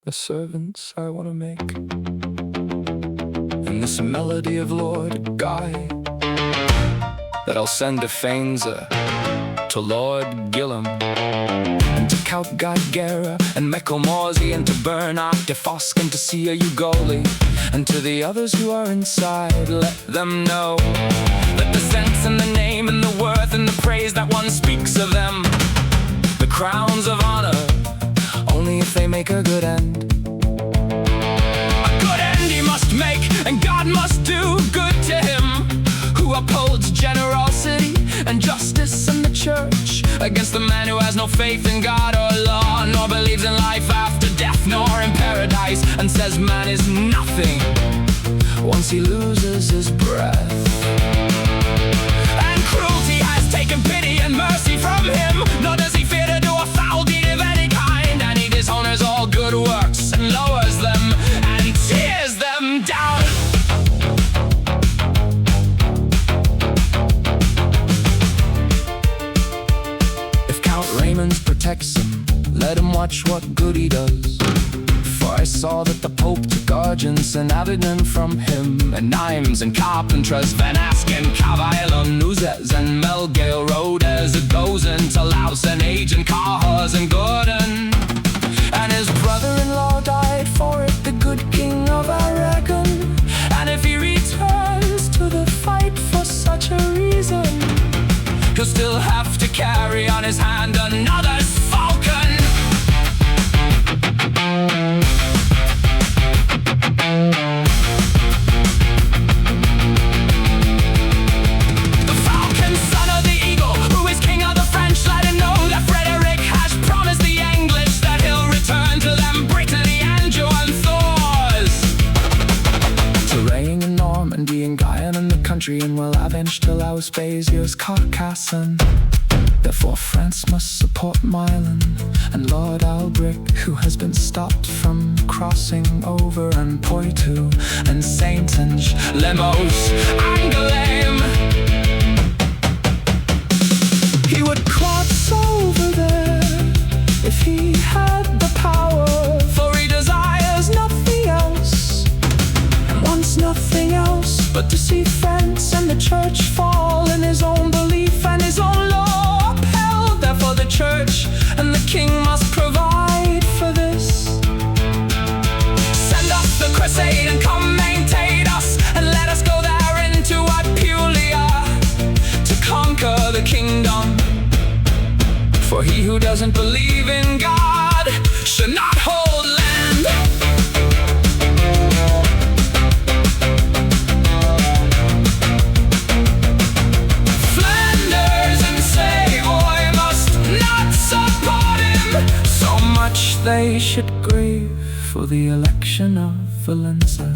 the servants I want to make in this melody of Lord Guy, that I'll send to Faenza, to Lord Gillam, and to Count Gygera, and Mechelmorzi, and to Bernard de Fosk, and to Sia Ugoli, and to the others who are inside. Let them know that the sense and the name and the worth and the praise that one speaks of them, the crowns of honor, only if they make a good end. A good end he must make, and God must do good to him who upholds generosity and justice in the church against the man who has no faith in God or law, nor believes in life after death, nor in paradise, and says man is nothing once he loses his breath. And cruelty has taken pity and mercy from him, nor does he fear to do a foul deed of any kind, and he dishonors all good works and lowers them and tears them down. If Count Raymond protects him, let him watch what good he does. For I saw that the Pope took Argents and Avignon from him, and Nimes and Carpentras, Van Asken, Cavaillon, Nuzes and Melgale Road, as it goes into Laos and Age and Cahors and Gordon. And his brother-in-law died for it, the good king of Aragon. And if he returns to the fight for such a reason, he'll still have to carry on his hand another's falcon. The falcon, son of the eagle, who is king of the French, let him know that Frederick has promised the English that he'll return to them Brittany, Anjou and Thors, Touraine and Normandy and Guyenne and the country, and will avenge till Laos, Béziers, Carcassonne. Therefore France must support Milan and Lord Albrecht, who has been stopped from crossing over, and Poitou and Saintonge, Lemos, Angoulême. He would cross over there if he had the power, for he desires nothing else, and wants nothing else but to see France and the church fall in his own belief and his own law. For the church and the king must provide for this. Send up the crusade and come maintain us, and let us go there into Apulia to conquer the kingdom. For he who doesn't believe in God should not hold land. They should grieve for the election of Valenza.